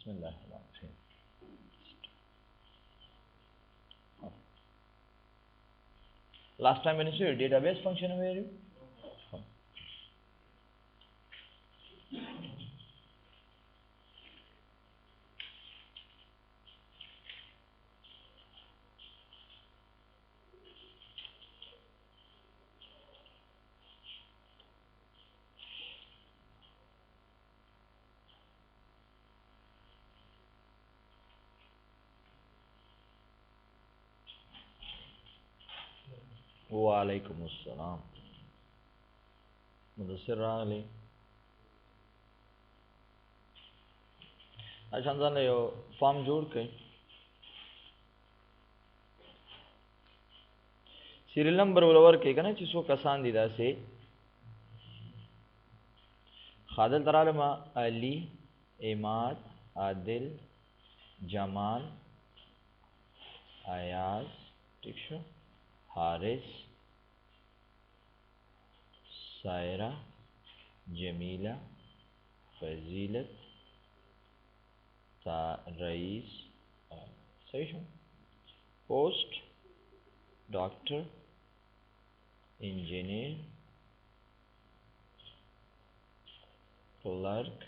बिस्मिल्लाहिर्रहमानिर्रहीम। Last time when you see database function where you वालेकुम अस्सलाम मुदस्सिर रागली अच्छा ځان یو فارم جوړ کړئ سیریل نمبر ولور کې کنه چې څو کسان دي داسې خادل ترالما علي اماد عادل جمال ایاز ٹھیک شو حارث سائرہ جمیلہ فضیلت رئیس صحیح شو پوسٹ ڈاکٹر انجینئر کلرک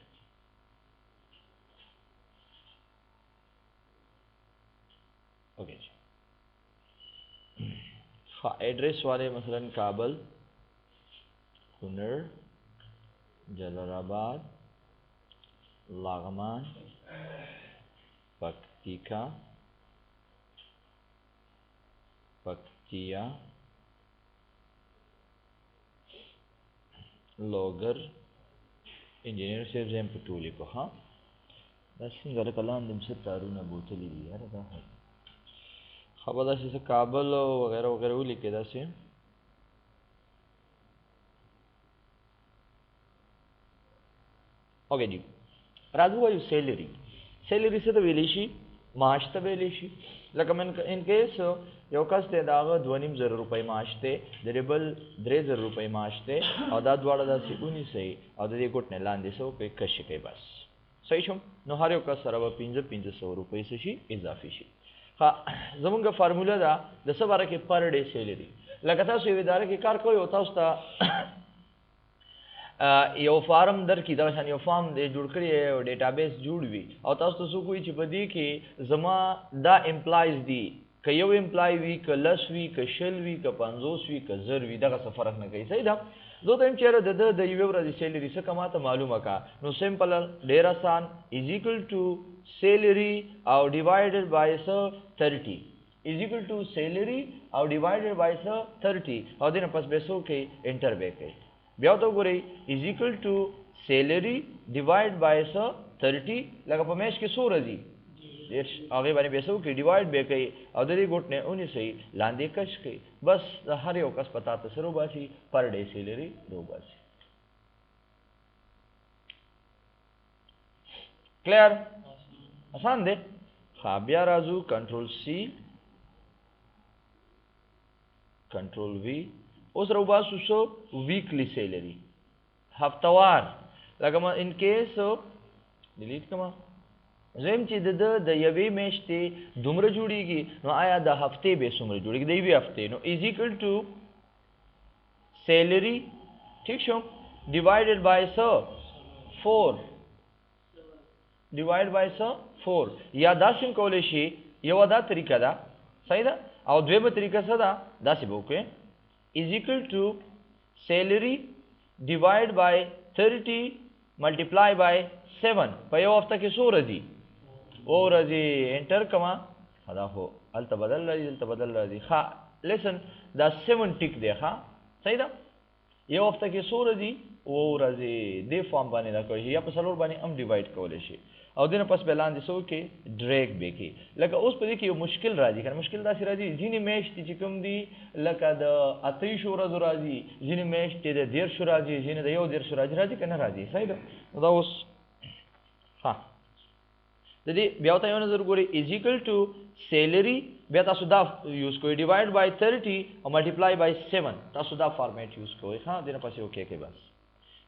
اوکے جی ایڈریس والے مثلا کابل کنر جلال آباد لاغمان پکتیکا پکتیا لوگر انجینئر صاحب زم پټولی کو ها دا څنګه کلام دم څه تارونه بوتلی دي یاره دا خبر دا چې کابل او وغیرہ وغیرہ ولیکي دا سه اوکے جی راځو وایو سیلری څه ته ویلی شي معاش ته ویلی شي لکه ان کیس یو کس ته داغه 2.5 روپۍ معاش ته دربل 3000 روپۍ معاش ته او دا دواړه داسې اونې سي او د دې ګټ نه لاندې سو په کشي کوي بس صحیح شو نو هر یو کس سره 500 روپۍ شي اضافي شي ها زمونږه فارموله دا د سباره کې پر ډے سیلری لکه تاسو یو اداره کې کار کوئ او تاسو ته یو فارم در کی دا شان یو فارم دې جوړ کړی او ډیټابیس جوړ وي او تاسو ته څه کوی چې په دې کې زما دا امپلایز دي که یو امپلای وي که لس وي که شل وي که 50 وي که 1000 وي دغه څه فرق نه کوي صحیح ده زه ته چیرې د یو ورځې سیلری څه کماته معلومه کا نو سمپل ډیر آسان از ایکوال ټو سیلری او ډیوایډډ بای 30 is equal to salary او divided by 30 او دینه پس به سو کې انټر به کوي بیا ته ګورئ is equal to salary divide by 30 لکه په میش کې سو راځي هغه باندې به سو کې ډیوایډ به کوي او د دې ګټ نه اونې سي لاندې کش کوي بس هر یو کس پتا ته سره باسي پر ډے سیلری دو باسي کلیر آسان دی بیا راځو کنټرول سی کنټرول وی اوس رو باسو سو ویکلی سیلری هفتوار لکه ما ان کیس ډیلیټ کما زم چې د یوې میاشتې دومره جوړیږي نو آیا د هفتې به څومره جوړیږي د یوې هفتې نو از ایکوال ټو سیلری ٹھیک شو ډیوایډډ بای 4 ډیوایډ بای 4 یا دا څنګه کولای شي یو دا طریقه ده صحیح ده او دویمه طریقه څه ده دا سی وکړئ is equal to salary divide by 30 multiply by 7 په یو هفته کې څو ورځې او ورځې انټر کما دا هو الته بدل راځي ها لیسن دا 7 ټیک دی ها صحیح ده یو هفته کې څو ورځې او ورځې دې فارم باندې دا کوي یا په سلور باندې هم ډیوایډ کولای شي او دنه پس بلان دي سو کې ډریګ به کې لکه اوس په دې کې یو مشکل راځي کنه مشکل داسې راځي ځینې میاشتې چې کوم دي لکه د 28 ورځې راځي ځینې میاشتې د 10 راځي ځینې د 10 راځي کنه راځي صحیح ده دا اوس ها د دې بیا ته یو نظر ګوري از ایکوال ټو سیلری بیا تاسو دا یوز کوئ ډیوایډ بای 30 او ملټیپلای بای 7 تاسو دا فارمیټ یوز کوئ ها دنه پس اوکے کې بس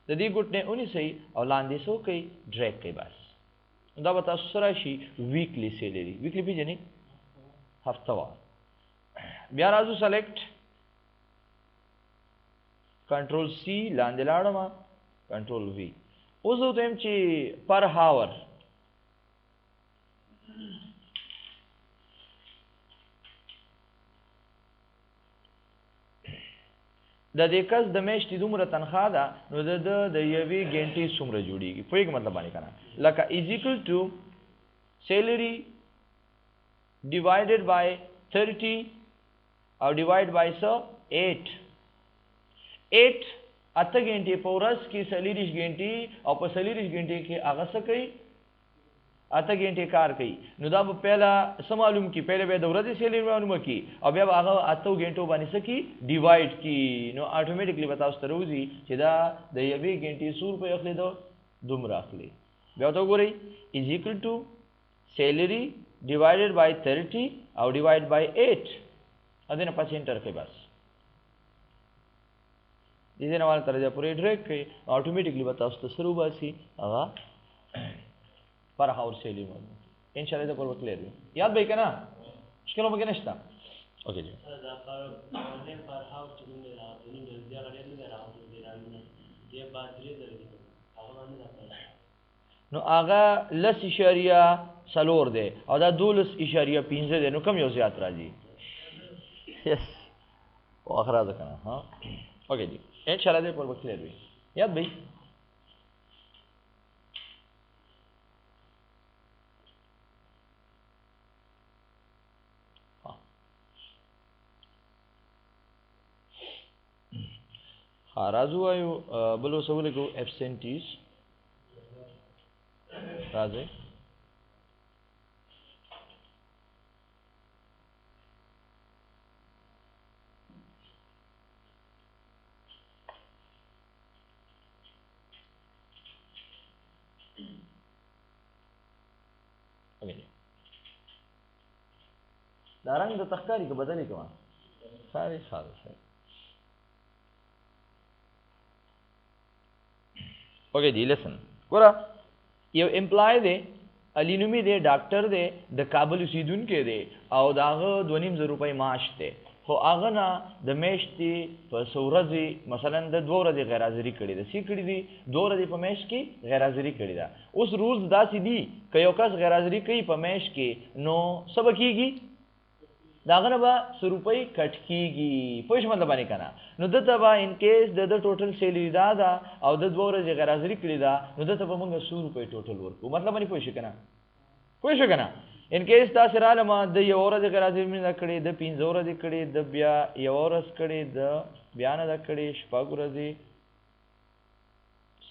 د دې ګټ نه اونې صحیح او لاندې سو کې ډریګ کې بس دا به تاسو سره شي ویکلی سیلری ویکلی پیژنئ هفتوار بیا راځو سلیکټ کنټرول سی لاندې لاړم کنټرول وی اوس زه وایم چې پر هاور د دې کس د میاشتې دومره تنخواه ده نو د یوې ګنټې څومره جوړیږي پوهېږې مطلب باندې که نه لکه از ایکل ټو سیلري ډیوایډډ بای 30 او ډیوایډ بای څه 8 اته ګنټې په ورځ کې 40 ګنټې او په 40 ګنټې کې هغه څه کوي اته ګنټې کار کوي نو دا به پهله څه معلوم کړي پهله به د ورځې سیلري معلومه کړي او بیا به هغه اتو ګنټو باندې څه کړي ډیوایډ کړي نو اټومیټکلی به تاسو ته راوځي چې دا د یوې ګنټې څو روپۍ اخلي ده دومره اخلي بیا ورته وګورئ از ایکل ټو سیلري ډیوایډډ بای 30 او ډیوایډ بای 8 ا دې نه پسې انټر کړئ بس دې نه والا درجه پورې ډریګ کړئ اټومیټکلی به تاسو ته سره وباسي هغه پر هاور سیلری مونږ ان شاء الله دا پر کلیئر وي یاد به کنا مشکل به نشته اوکے جی دا پر هاور چې موږ راځو نو د زیات اړین نه راځو د راځو یې بعد لري هغه باندې راځي نو هغه لس اشاریه سلور دی او دا 12.15 دی نو کم یو زیات راځي یس او اخر راځه کنه ها اوکے جی ان شاء الله دا پر کلیئر وي یاد به راځو وایو بل څه ولیکو ابسنټیز راځي دا رنګ د تخکاری کې بدلې کوه ساري ساري اوکے جی لسن ګوره یو امپلای دی علی نومي دی ډاکټر دی د کابل اوسیدونکی دی او د هغه 2.5 روپۍ معاش دی خو هغه نه د میاشتې په څو ورځې مثلا د 2 ورځې غیر حاضري کړې ده څه کړي دي 2 ورځې په میاشت کې غیر حاضري کړې ده اوس رولز داسې دي که یو کس غیر حاضري کوي په میاشت کې نو څه به کېږي د هغه نه به 100 روپۍ کټ کېږي پوه شو مطلب باندې که نه نو دته به ان کیس د ټوټل سیلري دا ده او د 2 ورځې غیر حاضري کړې ده نو دته به موږ 100 روپۍ ټوټل ورکړو مطلب باندې پوه شو که نه پوه شو که نه ان کیس تاسې رالم د 1 ورځې غیر حاضري مې ده کړې د 15 ورځې کړې د بیا 1 ورځ کړې د بیا نه ده کړې 6 ورځې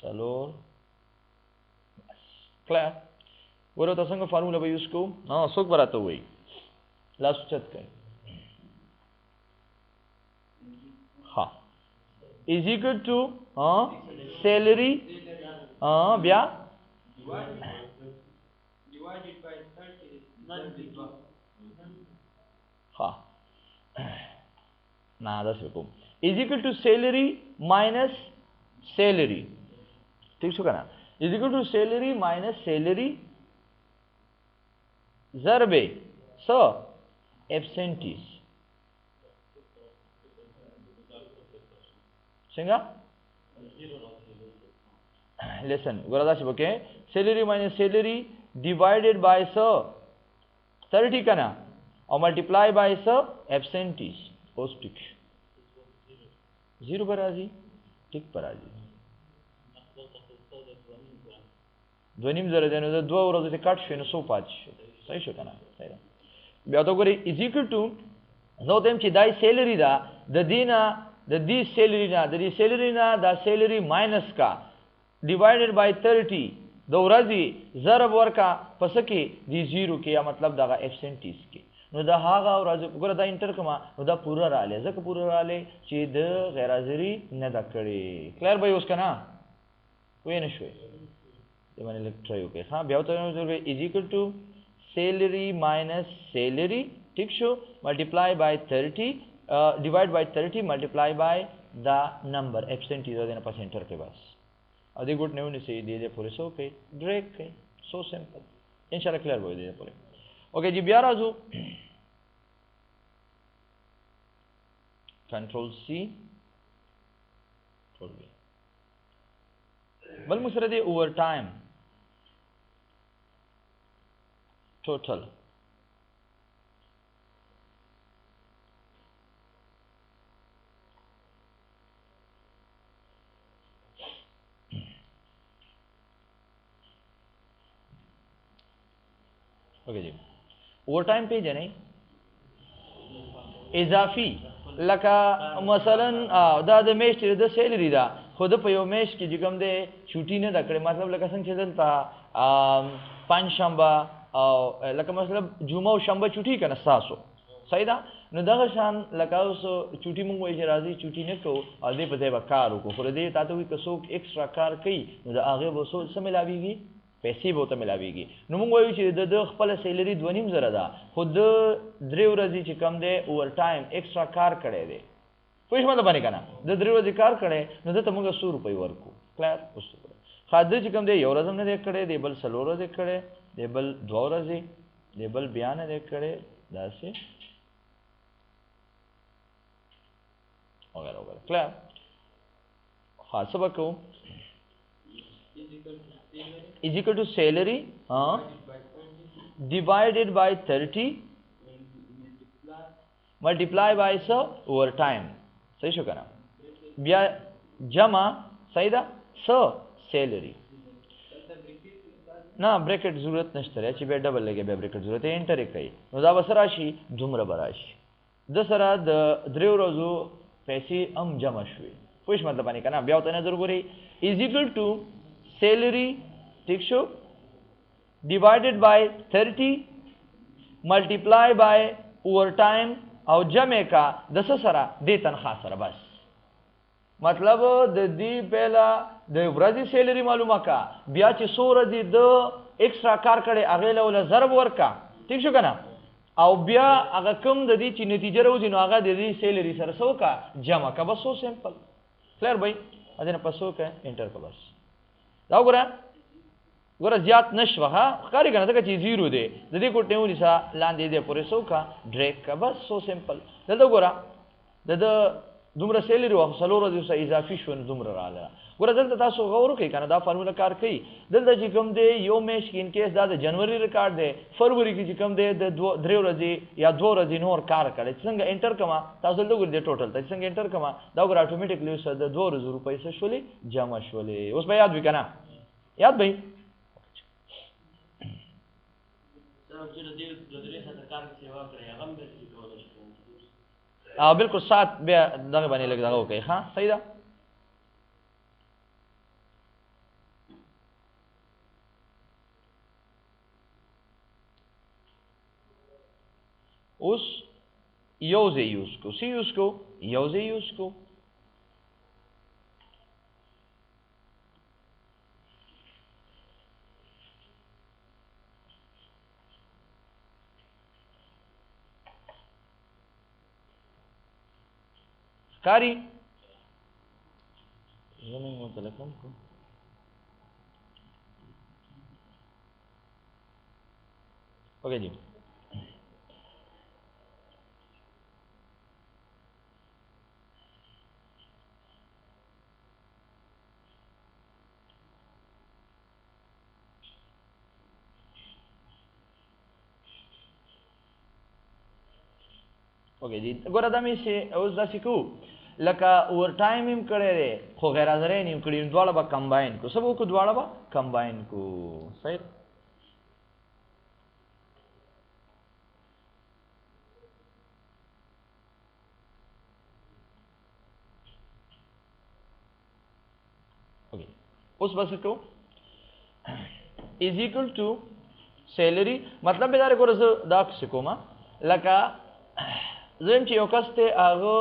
څلور کلیر ګوره ته څنګه فارموله به یوز کوو څوک به راته ووایي لاس اوچت کړئ ها از ایکول ټو سیلري بیا ها نه داسې وکړو از ایکول ټو سیلري ماینس سیلري ٹھیک شو که نه از ایکول ټو سیلري ماینس سیلري ضرب څه absentees څنګه listen ګوره داسې وکړئ salary minus salary divided by 30 کنه او multiply by absentees اوس ټیک 0 پر راځي ټیک پر راځي 2.5 زره دی نو د 2 ورځې کټ شو نو 100 پاتې شو صحیح شو کنه صحیح ده بیا ته ګورئ از ایکول ټو زه وایم چې دا سیلري ده د دې نه د دې سیلري نه د دې سیلري نه دا سیلري ماینس کا ډیوایډډ بای 30 د ورځې ضرب ورکا پس کې دی 0 کې یا مطلب دغه ابسنټیز کې نو دا هغه ورځ ګوره دا انټر کما نو دا پوره رااله ځکه پوره رااله چې د غیر حاضري نه دا کړی کلیر به اوس کنه وې نه شوې د باندې لیکټرایو کې ها بیا ته نو از ایکول ټو salary minus salary ٹھیک شو multiply by 30 divide by 30 multiply by the number absentees देना पास enter के बस अधिक गुट नहीं होने से दे दे पूरे सो के ड्रैग के so simple انشاءالله کلیر به دې پورې اوکې جی بیا راځو کنټرول سی کنټرول وی بل مسره دی اوور ټایم ټوټل اوکې جی اوور ټایم پیژنئ اضافي لکه مثلا دا د میاشتې د سیلري ده خو د په یو میاشت کې چې کوم دی چوټي نه ده کړې مطلب لکه څنګه چې دلته پنجشنبه او لکه مطلب جمعه او شنبه چوټي که نه ستاسو صحیح ده نو دغه شان لکه اوس چوټي مونږ وایو چې راځئ چوټي نه کوو او دې په ځای به کار وکړو خو د دې تا ته وایي که څوک ایکسټرا کار کوي نو د هغې به څه میلاویږي پیسې به ورته میلاویږي نو موږ وایو چې د خپله سیلري 2.5 ده خو د 3 ورځې چې کم دی اوور ټایم ایکسټرا کار کړی دی پوه شوه باندې که نه د 3 ورځې کار کړی نو دته موږ 100 روپۍ ورکړو کلیر اوس خاده چې کوم دی یو ورځ هم نه دی کړی دی بل 4 ورځې کړی دی بل 2 ورځې دی بل بیا نه دی کړی داسې وغیره وغیره کلیر ها څه به کوو is equal to salary divided by 30 multiply by overtime صحیح شو کنه بیا جمع صحیح ده salary نه بریکټ ضرورت نشته چې بیا ډبل لګي بیا بریکټ ضرورت یې انټر کوي نو دا به سره شي دومره به راشي د سره د 3 ورځو پیسې هم جمع شوي پوه شو مطلب باندې که نه بیا ورته نظر ګورئ is equal to salary ٹھیک شو divided by 30 multiply by overtime او جمع کا د څه سره د تنخواه سره بس مطلب د دې پهلا د ورځې سیلري معلومه کا بیا چې څو ورځې د ایکسټرا کار کړي هغې له وله ضرب ورکا ٹھیک شو که نه او بیا هغه کوم د دې چې نتیجه راوځي نو هغه د دې سیلري سره څه وکړه جمع کا بس سو سمپل کلیر بھائی ادې نه پسو که انټر کا بس دا وګوره ګوره زیات نشوه ها ښکاري که نه ځکه چې زیرو دی د دې کوټې ونیسه لاندې دی پورې څه وکړه ډریک که بس سو سمپل دلته وګوره د دومره سیلري وه خو 4 ورځې اوسه اضافي شو نو دومره راغله ګوره دلته تاسو غور وکړئ که نه دا فارموله کار کوي دلته چې کوم دی یو میاشت کې انکیس دا د جنوري ریکارډ دی فروری کې چې کوم دی د 3 ورځې یا 2 ورځې نور کار کړی څنګه انټر کړمه تاسو دلته وګورئ دی ټوټل ته څنګه انټر کړمه دا وګوره اټومیټیکلی اوس د 2 ورځو روپۍ څه شولې جمع شولې اوس به یاد وي که نه یاد به بالکل سات بیا دغه باندې لږ دغه وکړئ ها صحیح ده اوس یو ځای یوز کو څه یوز کو یو ځای یوز کو ښکاري زمونږ متلکم کو اوکې جی اوکې جی ګوره دا مې چې اوس داسې کوو لکه اوور ټایم هم کړی دی خو غیر حاضرۍ هم کړي دواړه به کمباین کو څه به وکړو دواړه به کمباین کو صحیح اوکې اوس به څه کوو از ایکول ټو سیلري مطلب به دا دی ګوره زه دا څه کوم لکه زم چې یو کس ته هغه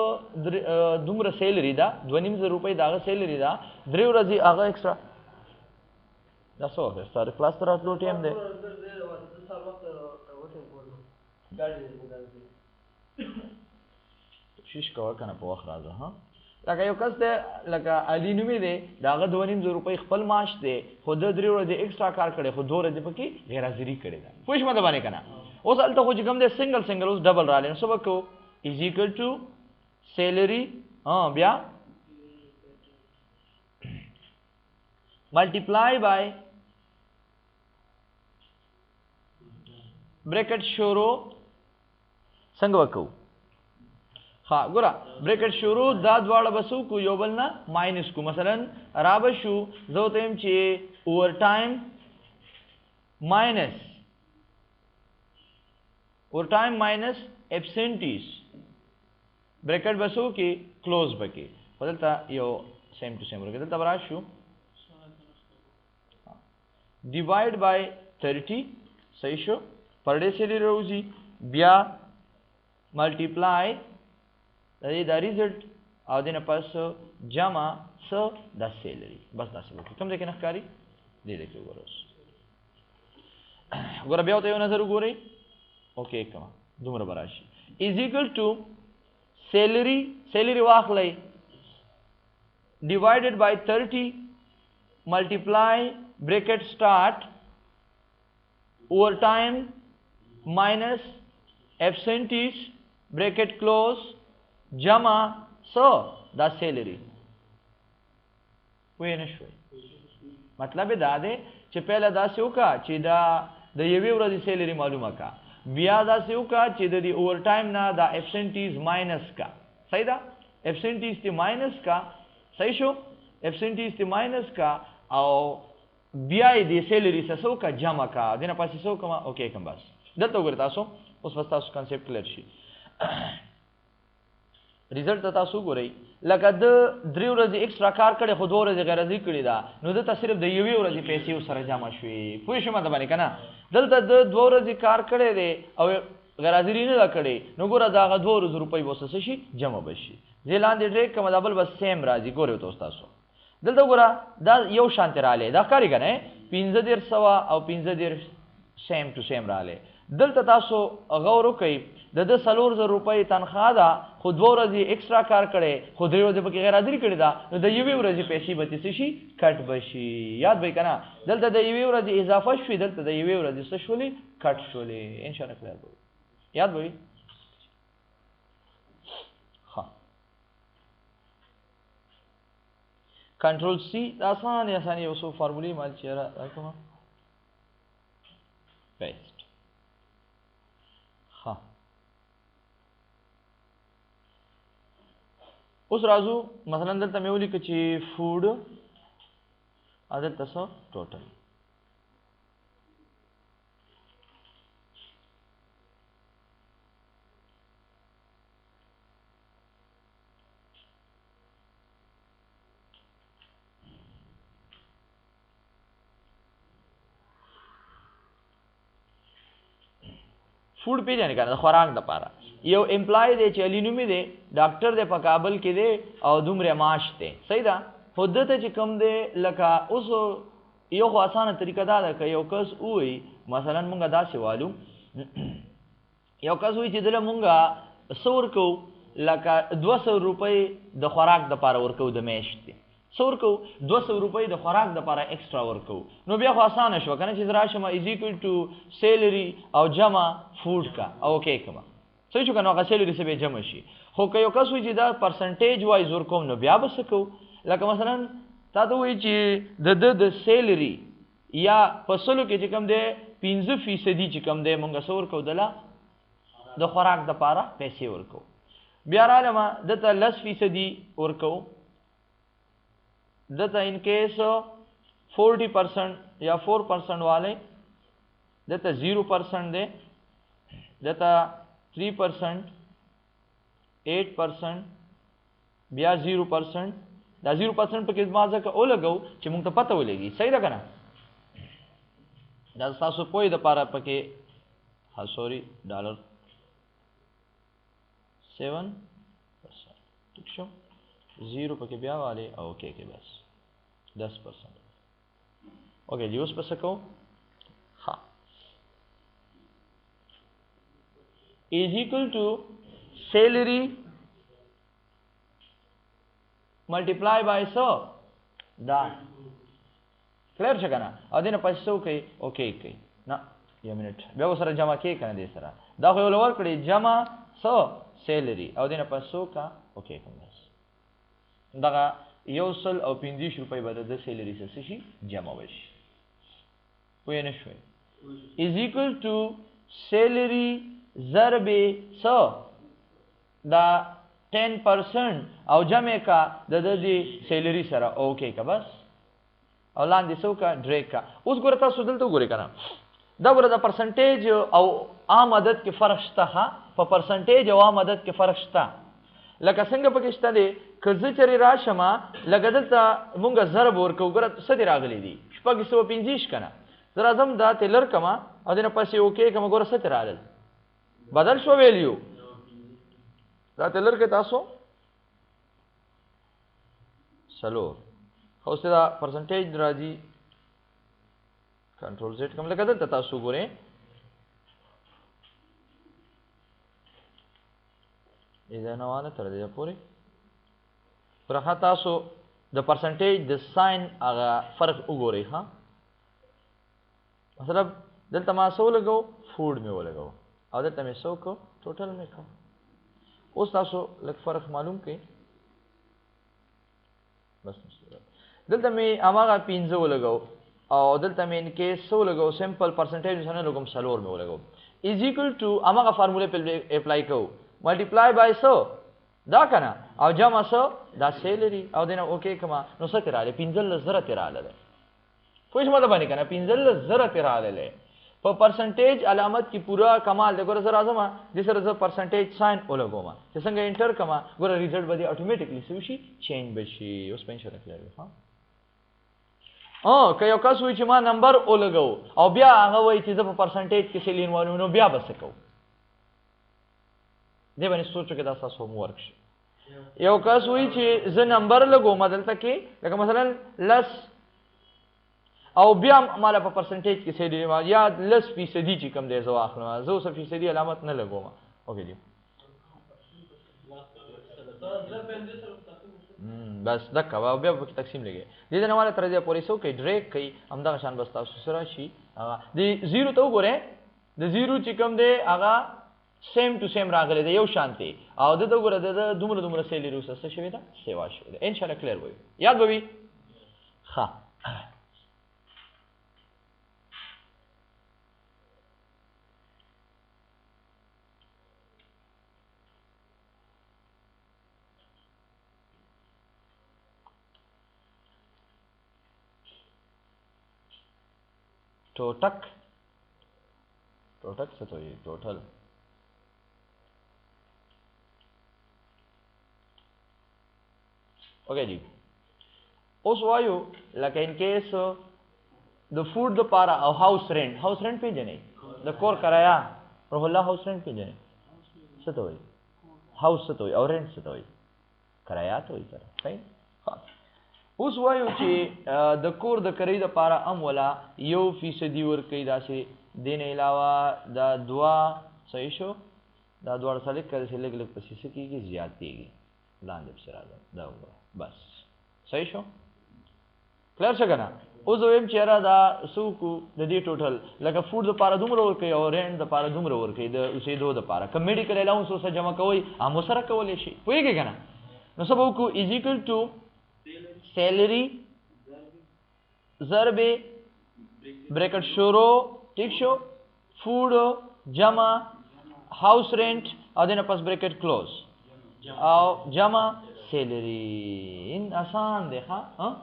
دومره سیلري ده 2.5 روپۍ د هغه سیلري ده 3 ورځې هغه ایکسټرا دا څه وخت ستا کلاس ته راتلو ټایم دی کوشش کوه که نه په وخت راځه ها لکه یو کس دی لکه علي نومې دی د هغه 2.5 روپۍ خپل معاش دی خو د 3 ورځې ایکسټرا کار کړی خو 2 ورځې پکې غیر حاضري کړې ده پوه شوې باندې که نه اوس هلته خو چې کوم دی سنګل اوس ډبل رالی نو څه به کوو از ایکول ټو سیلري بیا ملټیپلای بای ब्रैकेट شروع څنګه وکړو ها ګوره ब्रैकेट شروع دا دواړه بسو کو یو بل نه ماینس کو مثلا رابه شو زه تم چې اوور ټایم ماینس ابسنټیز ब्रैकेट بسو کې کلوز بکې بدلته یو سیم ټو سیم ورګه دلته برا شو ډیوایډ بای 30 صحیح شو پر ډے سیلری روزی بیا ملټیپلای دا ریزلټ او دینه پس جمع س د سیلری بس دا څه وکړو کوم ځای کې نه ښکاري دې کې وګورئ ګوره بیا ته یو نظر وګورئ اوکې کما دومره براشي از ایکوال ټو سیلری واخلئ divided by 30 multiply bracket start overtime minus absentees bracket close jama so دا سیلری وې نشوي مطلب دا دی چې پهله دا څه وکړه چې دا د یوې ورځې سیلری معلومه کا بیا دا څه وکړه چې د اوور ټایم نه دا absentees ماینس کا صحیح ده absentees ته ماینس کا صحیح شو absentees ته ماینس کا او بیا دې سیلری څه وکړه جمع کا دنه پاسې څه وکړه اوکې کوم بس دلته وګورئ تاسو اوس بس تاسو کانسپټ کلیر شي ریزلټ تاسو ګورئ لکه د 3 ورځې ایکسټرا کار کړي خو 2 ورځې غیر حاضري کړي دا نو دلته صرف د یوې ورځې پیسې سره جمع شوې پوه شئ مطلب باندې کنه دلته د 2 ورځې کار کړي دی او غیر حاضري نه کړي نو ګوره دا غو 2 روپۍ وسه شي جمع بشي ځلاندې ډیک کوم دبل بس سیم راځي ګورئ تاسو دلته ګوره دا یو شانت رااله دا ښکاري کنه 1500 او 15 سیم ټو سیم رااله دلته تاسو غور وکئ د 4000 روپۍ تنخواه ده خو 2 ورځې ایکسټرا کار کړي خو 3 ورځې پکې غیر حاضري کړي دا نو د یوې ورځې پیسې به څه شي کټ بشي یاد به کنه دلته د یوې ورځې اضافه شوي دلته د یوې ورځې څه شولې کټ شولې ان شاء الله کلیئر به یاد به ها کنټرول سی آسان یو څو فارمولې مال چیرې راکوم پیسټ ها اوس راځو مثلا دلته مې ولیکه چې فود عدد تاسو ټوټل फूड پیژنې کنه د خوراک د پاره یو امپلای دی چې علي نومې دی ډاکټر دی په کابل کې دی او دومره معاش دی صحیح ده خو دته چې کوم دی لکه اوس یو خو اسانه طریقه دا ده که یو کس وایي مثلا مونږ داسې والو یو کس وایي چې دله مونږ څه ورکوو لکه 200 روپۍ د خوراک د پاره ورکوو د میاشتې څه ورکوو 200 روپۍ د خوراک د پاره ایکسټرا ورکوو نو بیا خو اسانه شوه که نه چې زه راشم از ایکول ټو سیلري او جمع فوډ کا او اوکې کړم صحیح شو که نو هغه سیلري څه بیا جمع شي خو که یو کس وایي چې دا پرسنټیج وایز ورکوم نو بیا به څه کوو لکه مثلا تا ته وایي چې د سیلري یا په سلو کې چې کوم دی 15% چې کوم دی مونږ څه ورکوو دله د خوراک د پاره پیسې ورکوو بیا رالمه دته 10% ورکوو دتا ان کیس 40% یا 4% والے دتا 0% دے دتا 3% 8% بیا 0% دا 0% په کې مازه کا اولګو چې موږ ته پته ولګي صحیح ده کنه دا تاسو پوي د پاره پکې ها سوري $7 ٹھیک شو 0 پکې بیا والے او اوکې کې بس 10% اوکې جی اوس پس کو ها is equal to salary ملټیپلای بای څه دا کلیر څه کنه او دینه پښې څو کوي اوکې کوي نه یو منټ بیا وسره جمع کې کنه دې سره دا خو یو لور کړی جمع څه سیلری او دینه پښې کا اوکې کوم بس دا یو سل او 50 روپۍ به د سیلری سره شي جمع وشي پوه نه شوي is equal to salary ضرب څه دا 10% او جمع کا د دې سیلری سره اوکې کا بس او لاندې څو کا ډریک کا اوس ګوره تاسو دلته ګورئ کنه دا ګوره د پرسنټیج او عام عدد کې فرق شته ها په پرسنټیج او عام عدد کې فرق شته لکه څنګه پکې شته دی که زه چېرې راشم لکه دلته مونږ ضرب ورکوو ګوره څه دې راغلی دي 650 که نه زه راځم دا تیلر کمه او دې نه پسې اوکې کمه ګوره څه ترې راغلل بدل شو ویلیو دا تیلر کې تاسو څلور اوس دا پرسنټیج راځي کنټرول زیډ کوم لکه دلته تاسو ګورئ دا نه وانه تر دې پورې پرخه تاسو د پرسنټیج د ساين هغه فرق وګورئ ها مطلب دلته ما څو لګو فود مې ولګو او دلته مې څو کو ټوټل مې کو اوس تاسو لږ فرق معلوم کړئ بس دلته مې هغه 15 ولګو او دلته مې ان کې څو لګو سمپل پرسنټیج سره لګوم څلور مې ولګو از ایکوال ټو هغه فارموله په اپلای کو ملټیپلای بای څو دا کنه او جمع څو دا سیلری او دنه اوکې کما نو څه تراله 15000 تراله ده پوه شئ مطلب باندې کنه 15000 تراله په پرسنټیج علامت کی پورا کمال ده ګوره زه راځم د سره زه پرسنټیج ساين ولګوم چې څنګه انټر کما ګوره ریزلټ به اتوماتیکلی څه شي چینج بشي اوس پېښه راکړل ها که یو کس وایي چې ما نمبر ولګو او بیا هغه وایي چې زه په پرسنټیج کې سیلین والو نو بیا به څه کوو دې باندې سوچو کې دا تاسو هم ورک شي یو کس وایي چې زه نمبر لګوم دلته کې لکه مثلا لس او بیا مالا په پرسنټیج کې سیلین والو یا لس فیصدي چې کوم دی زه واخلم زه اوس فیصدي علامت نه لګوم اوکې جی بس دکا بیا په تقسیم لګي دې نه والا تر دې پورې سو کې ډریک کوي همدا شان بس تاسو سره شي د زیرو ته وګوره د زیرو چې کوم دی هغه سیم ټو سیم راغلی دی یو شانتي او د وګوره د دومره سیلری وسه شوی دا سیوا شوی ان شاء الله کلیر وي یاد وي ها टोटक से तो ये total okay जी उस वायु like in case the food the पारा house rent पे जने the core कराया रोहल्ला हाउस रेंट पे जने से तो हाउस से तो और रेंट से तो कराया तो इधर सही اوس وایو چې د کور د کرۍ دپاره ام ولا 1% ورکوي داسې دې نه علاوه دا دوه صحیح شو دا دواړه سره کله چې لږ پسې څه کېږي زیاتېږي لاندې پسې راځي دا وګوره بس صحیح شو کلیر شه که نه اوس ویم چې یاره دا څه وکړو د دې ټوټل لکه فوډ دپاره دومره ورکوي او رینټ دپاره دومره ورکوي د اوسېدو دپاره که میډیکل الاونس ورسره جمع کوئ هم ورسره کولی شي پوهېږئ که نه نو څه به وکړو از ایکول ټو سیلری ضرب ब्रैकेट शुरू ठीक शो फूड जमा हाउस रेंट और देन पास ब्रैकेट क्लोज और जमा सैलरी इन आसान देखा हाँ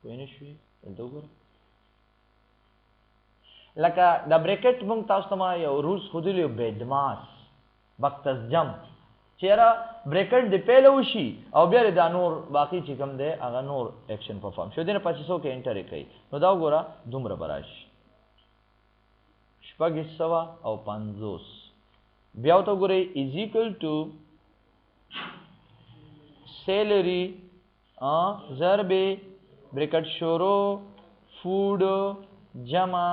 कोई नहीं दो लका द ब्रैकेट मुंग तास्तमा या रूल्स खुद लियो बेदमास बक्तस जम چیرې بریکټ دی پهله وشي او بیا دا نور باقی چې کوم دی هغه نور اکشن پرفارم شو دینه پاتې څو کې انټر کوي نو دا وګوره دومره براشي 650 بیا ته وګورئ از ایکوال ټو سیلری ضرب بریکټ شروع فوډ جمع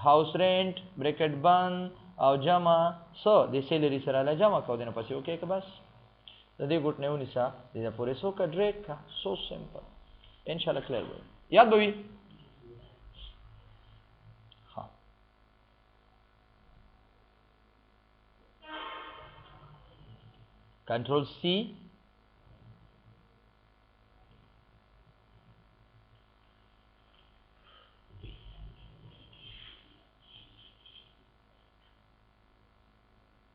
हाउस रेंट ब्रैकेट बंद او جمع سو د سیلری سره له جمع کو دنه پسې اوکې که بس د دې ګوټ نه ونیسه د پورې سو کا ډریک کا سو سمپل ان شاء الله کلیر وي یاد به وي ها کنټرول سی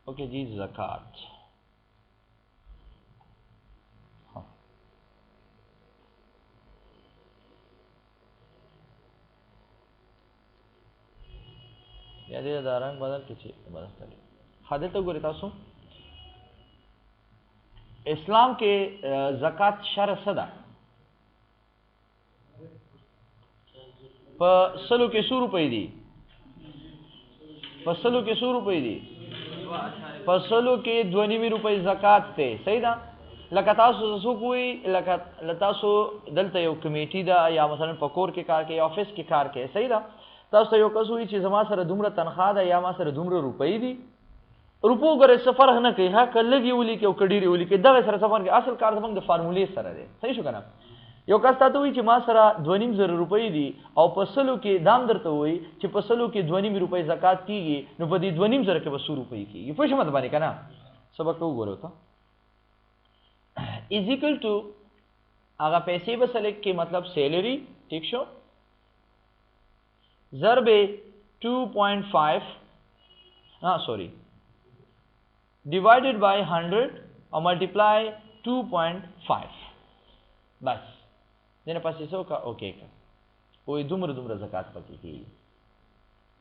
اوکے جی زکات یا دې دا رنگ بدل کړي بدل کړي حاضر ته ګورئ تاسو اسلام کې زکات شرع څه ده په سلو کې 100 روپۍ دي په سلو کې 100 روپۍ دي په سلو کې 2.5 روپۍ زکات ته صحیح ده لکه تاسو څه کوی لکه تاسو دلته یو کمیټي ده یا مثلا په کور کې کار کوي یا افیس کې کار کوي صحیح ده تاسو یو کس وی چې زما سره دومره تنخواه ده یا ما سره دومره روپۍ دي روپو غره سفر نه کوي ها کلهږي ولي کې او کډيري ولي کې دغه سره سفر کې اصل کار زمونږ د فارمولې سره دی صحیح شو کنه یو کس تاسو وی چې ما سره 2.5 روپۍ دي او په سلو کې دام درته وی چې په سلو کې 2.5 روپۍ زکات کیږي نو په دې 2.5 کې به 100 روپۍ کیږي په شمه باندې کنه سبق وګورئ ته از ایکوال ټو هغه پیسې به سلیکټ کې مطلب سیلری ٹھیک شو ضرب 2.5 sorry divided by 100 or multiply 2.5 बस دنه پسې څو کا اوکے کا وې دومره زکات پکې کیږي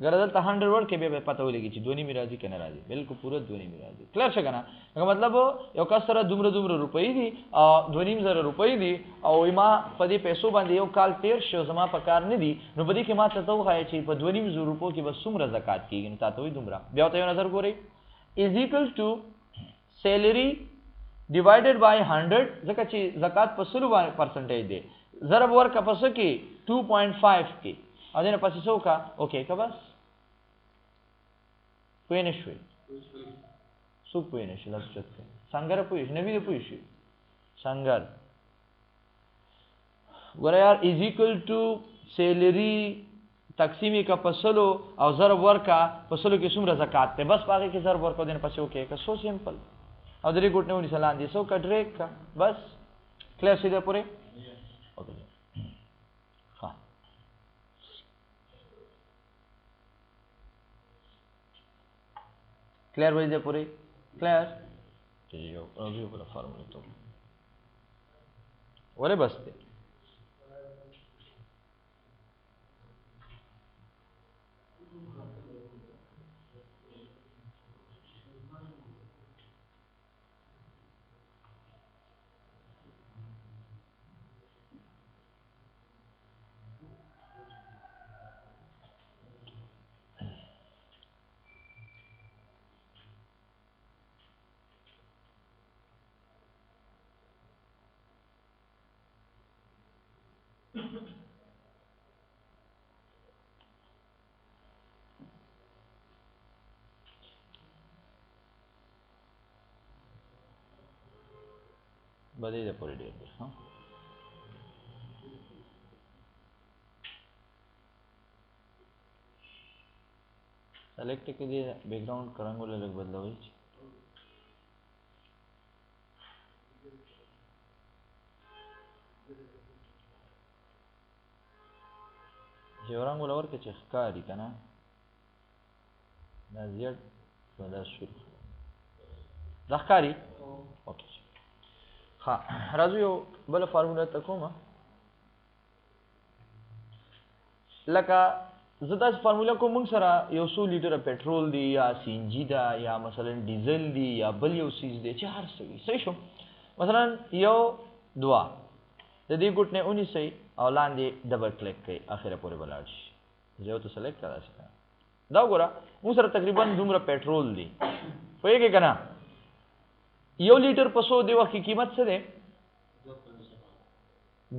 ګرځل ته 100 ور کې به پته ولګي چې دونی میراضي کنه راځي بالکل پوره دونی میراضي کلیر څنګه نه مطلب یو کس سره دومره روپۍ دي او 2.5 روپۍ دي او ما په دې پیسو باندې یو کال تیر شو زما په کار نه دي نو په دې کې ما ته وایي چې په 2.5 روپو کې به څومره زکات کیږي نو تاسو وې دومره بیا ته یو نظر ګورئ is equal to salary divided by 100 ځکه چې زکات په 100% دی ضرب ورکه پس کې 2.5 کې او دنه پسې څو کا اوکے کا بس پوه نه شوي څوک پوه نه شي لاس چت کوي څنګه پوه شي نوی پوه شي څنګه ګوره یار از ایکوال ټو سیلری تقسیمی کا پسلو او ضرب ورکا پسلو کې څومره زکات ته بس پاګه کې ضرب ورکو دین پسې اوکې کا سو سمپل او درې ګټنه ونی سلام دي سو کا ډریک کا بس کلیر شي ده پوره اوکې ها کلیر وای ده پوره کلیر یو اوبه په فارموله ته وره بس ده بدې ده پوره ډېر دی ها سلیکټ کې دی بیک گراوند کرانګول لګ بدلوي چې رنګ ولور کې چې ښکاري کنه دا زیات ولا شروع دا ښکاري اوکې ها راځو یو بل فارموله ته کومه لکه زه تاسو فارموله کوم موږ سره یو 100 لیټر پټرول دی یا سی ان جی دا یا مثلا ډیزل دی یا بل یو سیز دی چې هر څه وي صحیح شو مثلا یو دوا د دې ګټ نه 19 او لاندې ډبل کلیک کړئ اخره پورې بلاړ شي زه یو ته سلیکټ کړم دا وګوره موږ سره تقریبا دومره پټرول دی پوهیږئ کنه یو لیټر په 100 دی وخت قیمت څه دی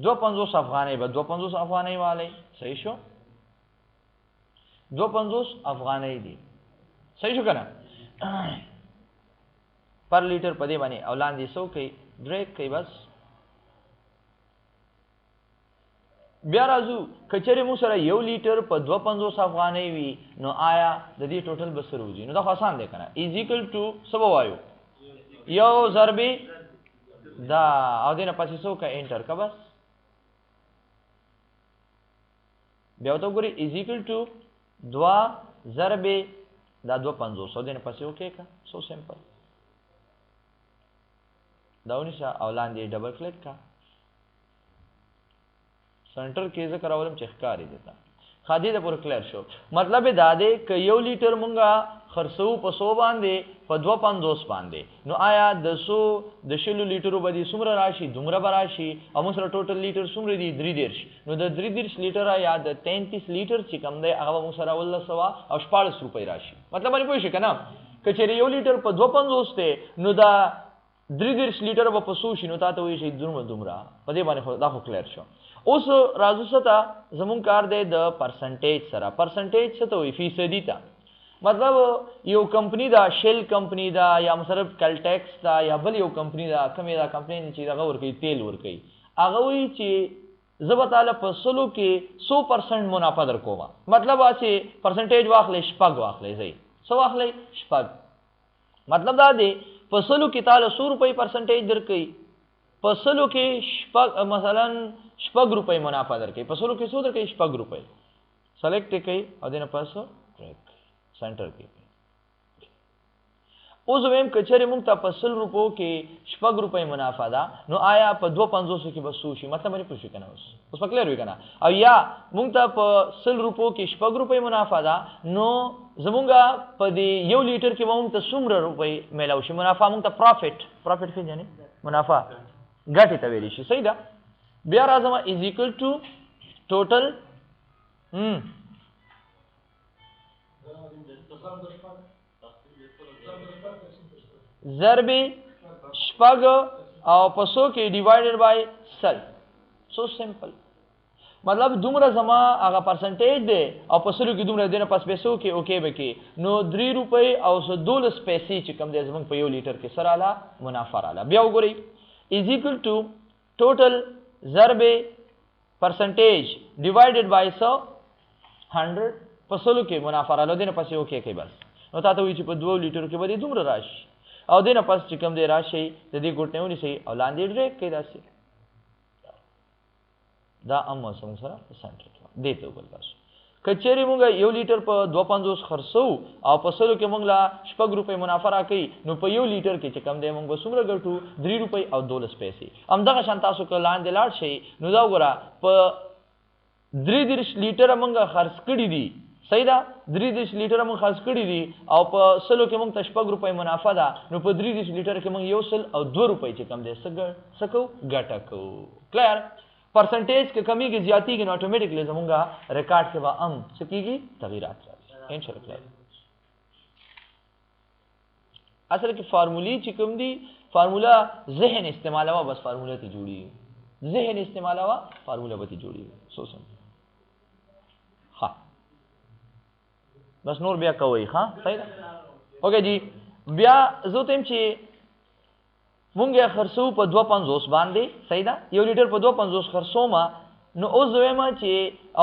250 افغانۍ به 250 افغانۍ والی صحیح شو 250 افغانۍ دی صحیح شو کنه پر لیټر په دې باندې او لاندې سو کوي ډریک کوي بس. بیا راځو کچره مو سره 1 لیټر په 250 افغانۍ وي نو آیا د دې ټوټل به سره وځي؟ نو دا آسان دی کنه. از ایکوال ټو سبا وایو یو ضرب دا او دینه پسې سو کا انټر کا بس. بیا ته ګوري از ایکوال ټو 2 ضرب دا 250 او دینه پسې اوکې کا سو سمپل. دا ونیسه او لاندې ډبل کلیک کا سنټر کې ذکر اولم چې ښکاری دیتا خادي د پور کلیر شو. مطلب دا دی ک 1 لیټر مونږه خرڅو په 100 باندې په 250 باندې نو آیا د 100 د شلو لیټرو باندې څومره راشي؟ دومره به راشي. او موږ سره ټوټل لیټر څومره دي؟ 33. نو د 33 لیټر یا د 33 لیټر چې کم دی هغه موږ سره 1900 او 14 روپۍ راشي. مطلب باندې پوه شئ کنه که چېرې 1 لیټر په 250 دی نو دا 33 لیټر به په 100 شي نو تاسو وایئ چې دومره په دې باندې دا خو کلیر شو. اوس راځو ستا زمون کار دی د پرسنټیج سره. پرسنټیج څه ته وایي؟ فیصدي ته. مطلب یو کمپنی دا شیل کمپنی دا یا مثلا کلټیکس دا یا بل یو کمپنی دا کومې دا کمپنی چې دغه ورکوي تیل ورکوي هغه وایي چې زه به تاله په سلو کې 100% منافع در کوم. مطلب هسې پرسنټیج واخلئ 6 واخلئ ځئ څه واخلئ 6. مطلب دا دی په سلو کې تاله 100 روپۍ پرسنټیج درکوي په سلو کې مثلا 6 روپۍ منافع درکوي په سلو کې څو درکوي 6 روپۍ. سلیکټ کوي او دینه پس سنټر کې اوس ویم کچره مونږ ته په 100 روپو کې 6 روپۍ منافع ده نو آیا په 250 کې به څو شي؟ مطلب باندې پوښښ کنه اوس په کلیر وی کنه. او یا مونږ ته په 100 روپو کې 6 روپۍ منافع ده نو زمونږه په دې 1 لیټر کې مونږ ته څومره روپۍ میلاو شي؟ منافع مونږ ته پروفیټ کې یعنی منافع ګټه ته ویل شي. صحیح ده. بیا راځم از ایکوال ټو ټوټل ضرب 6 او په 100 کې ډیوایډډ بای 100. سو سمپل. مطلب دومره زما هغه پرسنټیج دی او په 100 کې دومره دینه پس پیسو کې اوکې به کې نو 3 روپۍ او 12 پیسې چې کم دی زمونږ په 1 لیټر کې سره اعلی منافع رااله. بیا وګورئ از ایکوال ټو ټوټل ضرب پرسنټیج ډیوایډډ بای 100 په 100 کې منافع رااله دینه پس اوکې کې بس. نو تاسو وایي چې په 2 لیټر کې به دومره راشي او دینه پس چې کم دی راشي د دې ګوټ نه ونیسئ او لاندې ډریک کې داسې دا امه سم سره په سنټر کې دې ته وګورئ. تاسو کچېرې مونږ 1 لیټر په 250 خرڅو او په 100 کې مونږ لا 6 روپۍ منافع راکړي نو په 1 لیټر کې چې کم دی مونږ به څومره ګټو 3 روپۍ او 12 پیسې. همدغه شان تاسو که لاندې لاړ شئ نو دا وګوره په 33 لیټر مونږ خرڅ کړي دي. صحیح ده. 33 لیټر مونږ خرڅ کړي دي او په 100 کې مونږ ته 6 روپۍ منافع ده نو په 33 لیټر کې مونږ 102 روپۍ چې کم دی څه کوو ګټه کوو. کلیر. پرسنټیج کې کمیږي زیاتېږي نو اټومیټیکلی زمونږه ریکارډ کې به څه کېږي تغیرات راځي انشاءالله. اصل کې فارمولې چې کوم دي فارموله ذهن استعمالوه بس فارموله ته جوړېږي. ذهن استعمالوه فارموله به ته جوړېږي. سوچم ها بس نور بیا کوئ. ها صحیح ده. اوکې جی بیا زه ته چې مونږ یې خرڅو په 250 باندې. صحیح ده. 1 لیټر په 250 خرڅو ما نو اوس وایم چې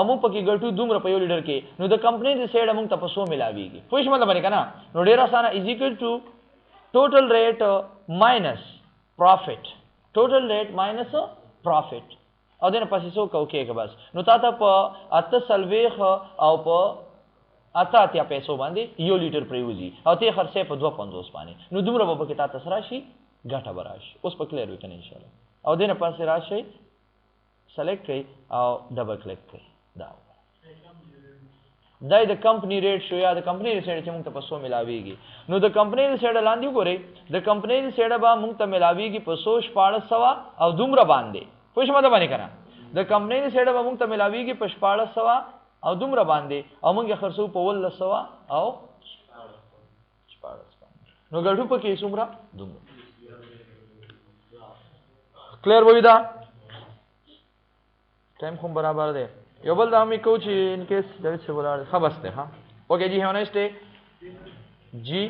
امو پکې ګټو دومره په 1 لیټر کې نو د کمپنی د سایډ مونږ ته په 100 ملاويږي. پوه شئ مطلب باندې کنه. نو ډیر اسانه از ایکوال ټو ټوټل ریټ ماینس پروفیټ. ټوټل ریټ ماینس پروفیټ او دنه پسې څو کو کې بس. نو تاسو په 8 او په 8 پیسو باندې 1 لیټر پریوزي او ته خرڅه په 250 باندې نو دومره به کې تاسو راشي ګټه براشي. اوس په کلیر وکنه ان شاء الله. او دینه پاسه راشي سلیکټ کړئ او ډبل کلیک کړئ. دا د کمپنی ریټ شو یا د کمپنی ریټ چې موږ ته په 100 ملاويږي نو د کمپنی ریټ لاندې وګورئ د کمپنی ریټ به موږ ته ملاويږي په 11400 او دومره باندې. پوه شئ مطلب باندې کنه. د کمپنی ریټ به موږ ته ملاويږي په 1400 او دومره باندې او موږ خرڅو په 1900 او 1400 نو ګټو په کې څومره دومره. کلیر وای دا ټایم کوم برابر دی. یو بل دا مې کو چې ان کیس دا څه ولاړ خبرسته. ها اوکې جی هیو نایس ډے جی.